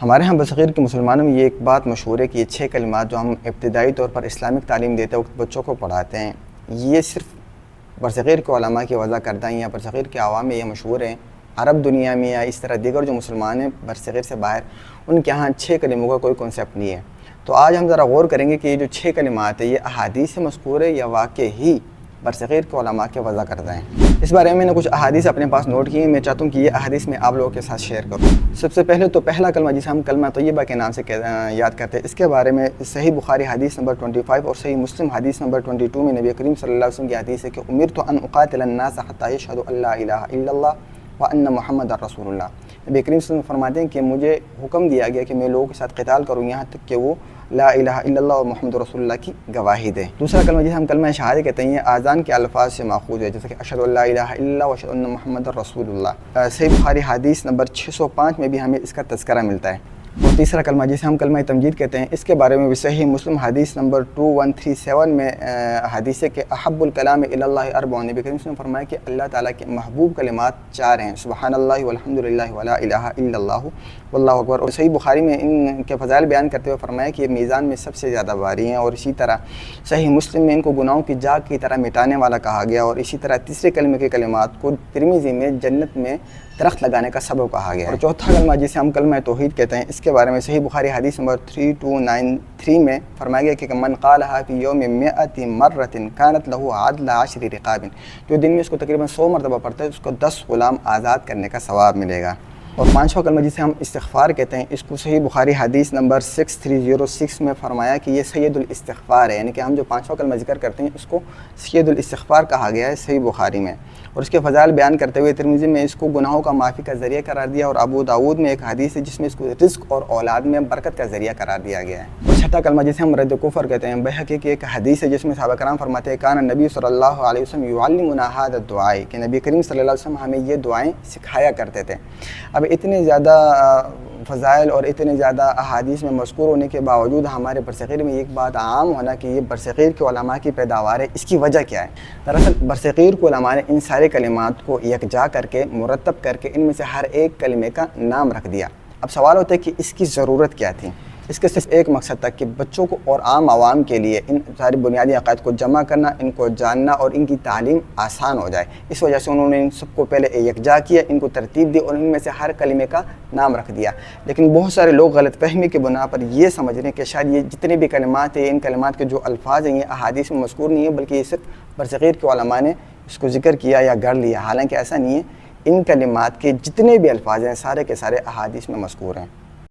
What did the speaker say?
ہمارے ہاں بصغیر کے مسلمانوں میں یہ ایک بات مشہور ہے کہ یہ 6 کلمات جو ہم ابتدائی طور پر اسلامک تعلیم دیتے وقت بچوں کو پڑھاتے ہیں، یہ صرف برصغیر کے علماء کی وضع کردہ ہیں یا برصغیر کے عوام میں یہ مشہور ہیں۔ عرب دنیا میں یا اس طرح دیگر جو مسلمان ہیں برصغیر سے باہر، ان کے ہاں 6 کلموں کا کوئی کنسیپٹ نہیں ہے۔ تو آج ہم ذرا غور کریں گے کہ یہ جو 6 کلمات ہیں یہ احادیث سے مذکور ہے یا واقع ہی برصغیر کے علماء کے وضع کردہ ہیں۔ اس بارے میں نے کچھ احادیث اپنے پاس نوٹ کی ہیں، میں چاہتا ہوں کہ یہ احادیث میں آپ لوگوں کے ساتھ شیئر کروں۔ سب سے پہلے تو پہلا کلمہ جسے ہم کلمہ طیبہ کے نام سے یاد کرتے ہیں، اس کے بارے میں صحیح بخاری حدیث نمبر 25 اور صحیح مسلم حدیث نمبر 22 میں نبی کریم صلی اللہ علیہ وسلم کی حدیث ہے کہ امرت ان اقاتل الناس حتی یشہدوا ان لا الہ الا اللہ وان محمد رسول اللہ۔ نبی کریم صلی اللہ علیہ وسلم فرماتے ہیں کہ مجھے حکم دیا گیا کہ میں لوگوں کے ساتھ قتال کروں یہاں تک کہ وہ لا الہ الا اللہ اور محمد رسول اللہ کی گواہی دے۔ دوسرا کلمہ جسے ہم کلمہ شہادت کہتے ہیں، یہ اذان کے الفاظ سے ماخوذ ہے، جیسے کہ اشہد ان لا الہ الا اللہ و اشہد ان محمد رسول اللہ۔ صحیح بخاری حدیث نمبر 605 میں بھی ہمیں اس کا تذکرہ ملتا ہے۔ اور تیسرا کلمہ جسے ہم کلمہ تمجید کہتے ہیں، اس کے بارے میں بھی صحیح مسلم حدیث نمبر 2137 میں حدیث ہے کہ احب الکلام الی اللہ اربع۔ نبی کریم صلی اللہ علیہ وسلم نے فرمایا کہ اللہ تعالیٰ کے محبوب کلمات 4 ہیں، سبحان اللہ والحمد للہ ولا الہ الا اللہ واللہ اکبر۔ اور صحیح بخاری میں ان کے فضائل بیان کرتے ہوئے فرمایا کہ یہ میزان میں سب سے زیادہ بھاری ہیں، اور اسی طرح صحیح مسلم میں ان کو گناہوں کی جاگ کی طرح مٹانے والا کہا گیا، اور اسی طرح تیسرے کلمے کے کلمات کو ترمذی میں جنت میں درخت لگانے کا سبب کہا گیا ہے۔ اور چوتھا کلمہ جسے ہم کلمہ توحید کہتے ہیں، اس کے بارے میں صحیح بخاری حدیث نمبر 3293 میں فرمایا گیا کہ من قالها فی یوم 100 مرۃ کانت له عدل 10 رقاب، جو دن میں اس کو تقریباً 100 مرتبہ پڑھتا ہے اس کو 10 غلام آزاد کرنے کا ثواب ملے گا۔ اور پانچواں کلمہ جسے ہم استغفار کہتے ہیں، اس کو صحیح بخاری حدیث نمبر 6306 میں فرمایا کہ یہ سید الاستغفار ہے، یعنی کہ ہم جو پانچواں کلمہ ذکر کرتے ہیں اس کو سید الاستغفار کہا گیا ہے صحیح بخاری میں۔ اور اس کے فضائل بیان کرتے ہوئے ترمذی میں اس کو گناہوں کا معافی کا ذریعہ قرار دیا، اور ابو داؤد میں ایک حدیث ہے جس میں اس کو رزق اور اولاد میں برکت کا ذریعہ قرار دیا گیا ہے۔ اور چھٹا کلمہ جسے ہم رد کفر کہتے ہیں، بہقی کی ایک حدیث ہے جس میں صحابہ کرام فرماتے ہیں کان نبی صلی اللہ علیہ وسلم یعلمنا ھذا الدعاء، کہ نبی کریم صلی اللہ علیہ وسلم ہمیں یہ دعائیں سکھایا کرتے تھے۔ اب اتنے زیادہ فضائل اور اتنے زیادہ احادیث میں مذکور ہونے کے باوجود ہمارے برصغیر میں ایک بات عام ہونا کہ یہ برصغیر کے علماء کی پیداوار ہے، اس کی وجہ کیا ہے؟ دراصل برصغیر کے علماء نے ان سارے کلمات کو یکجا کر کے مرتب کر کے ان میں سے ہر ایک کلمے کا نام رکھ دیا۔ اب سوال ہوتا ہے کہ اس کی ضرورت کیا تھی؟ اس کے صرف ایک مقصد تھا کہ بچوں کو اور عام عوام کے لیے ان ساری بنیادی عقائد کو جمع کرنا، ان کو جاننا اور ان کی تعلیم آسان ہو جائے۔ اس وجہ سے انہوں نے ان سب کو پہلے یکجا کیا، ان کو ترتیب دی اور ان میں سے ہر کلمے کا نام رکھ دیا۔ لیکن بہت سارے لوگ غلط فہمی کے بنا پر یہ سمجھ رہے ہیں کہ شاید یہ جتنے بھی کلمات ہیں، ان کلمات کے جو الفاظ ہیں یہ احادیث میں مذکور نہیں ہیں، بلکہ یہ صرف برصغیر کے علماء نے اس کو ذکر کیا یا گڑھ لیا۔ حالانکہ ایسا نہیں ہے، ان کلمات کے جتنے بھی الفاظ ہیں سارے کے سارے احادیث میں مذکور ہیں۔